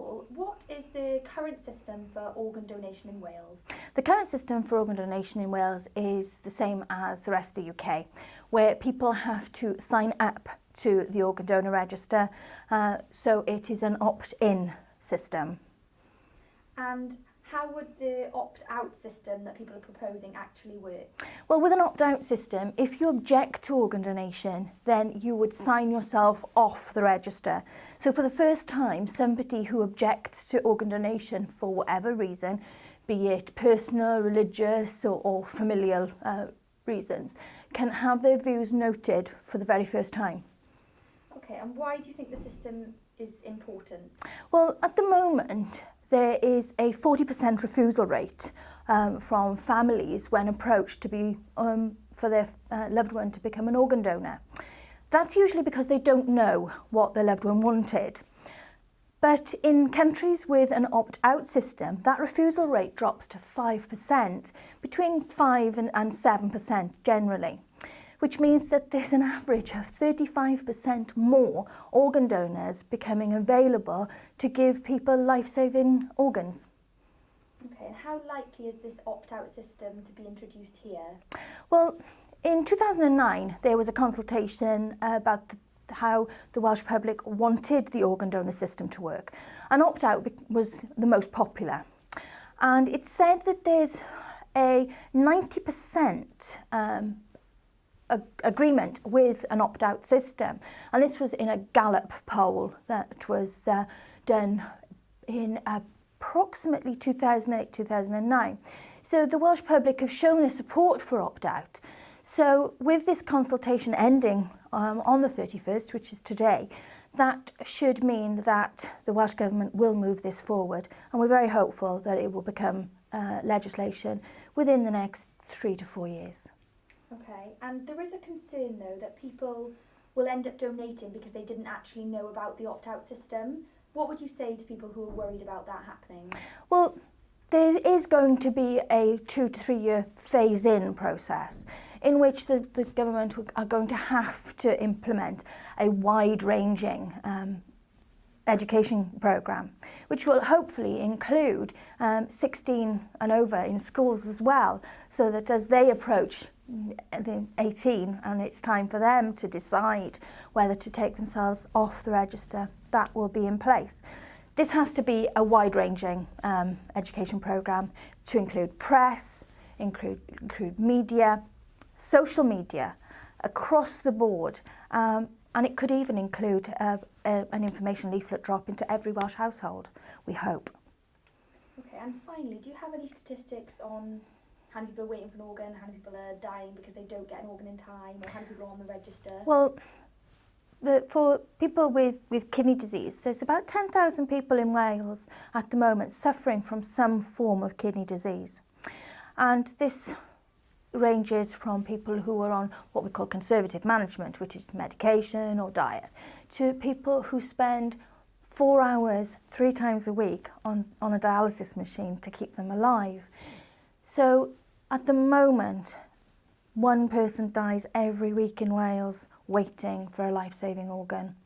all, what is the current system for organ donation in Wales? The current system for organ donation in Wales is the same as the rest of the UK, where people have to sign up to the organ donor register, so it is an opt-in system. And how would the opt-out system that people are proposing actually work? Well, with an opt-out system, if you object to organ donation, then you would sign yourself off the register. So for the first time, somebody who objects to organ donation for whatever reason, be it personal, religious or familial reasons, can have their views noted for the very first time. Okay, and why do you think the system is important? Well, at the moment, there is a 40% refusal rate from families when approached to be for their loved one to become an organ donor. That's usually because they don't know what their loved one wanted. But in countries with an opt-out system, that refusal rate drops to 5%, between 5 and 7% generally, which means that there's an average of 35% more organ donors becoming available to give people life-saving organs. Okay, and how likely is this opt-out system to be introduced here? Well, in 2009, there was a consultation about how the Welsh public wanted the organ donor system to work. And opt-out was the most popular. And it said that there's a 90% agreement with an opt-out system, and this was in a Gallup poll that was done in approximately 2008-2009. So the Welsh public have shown a support for opt-out. So with this consultation ending on the 31st, which is today, that should mean that the Welsh Government will move this forward, and we're very hopeful that it will become legislation within the next 3 to 4 years. Okay, and there is a concern though that people will end up donating because they didn't actually know about the opt-out system. What would you say to people who are worried about that happening? Well, there is going to be a 2 to 3 year phase-in process in which the government are going to have to implement a wide-ranging education programme, which will hopefully include 16 and over in schools as well, so that as they approach 18 and it's time for them to decide whether to take themselves off the register, that will be in place. This has to be a wide-ranging education programme to include press, include media, social media, across the board, and it could even include an information leaflet drop into every Welsh household, we hope. Okay, and finally, do you have any statistics on how many people are waiting for an organ, how many people are dying because they don't get an organ in time, or how many people are on the register? Well, for people with kidney disease, there's about 10,000 people in Wales at the moment suffering from some form of kidney disease. And this ranges from people who are on what we call conservative management, which is medication or diet, to people who spend 4 hours 3 times a week on a dialysis machine to keep them alive. So at the moment, 1 person dies every week in Wales waiting for a life-saving organ.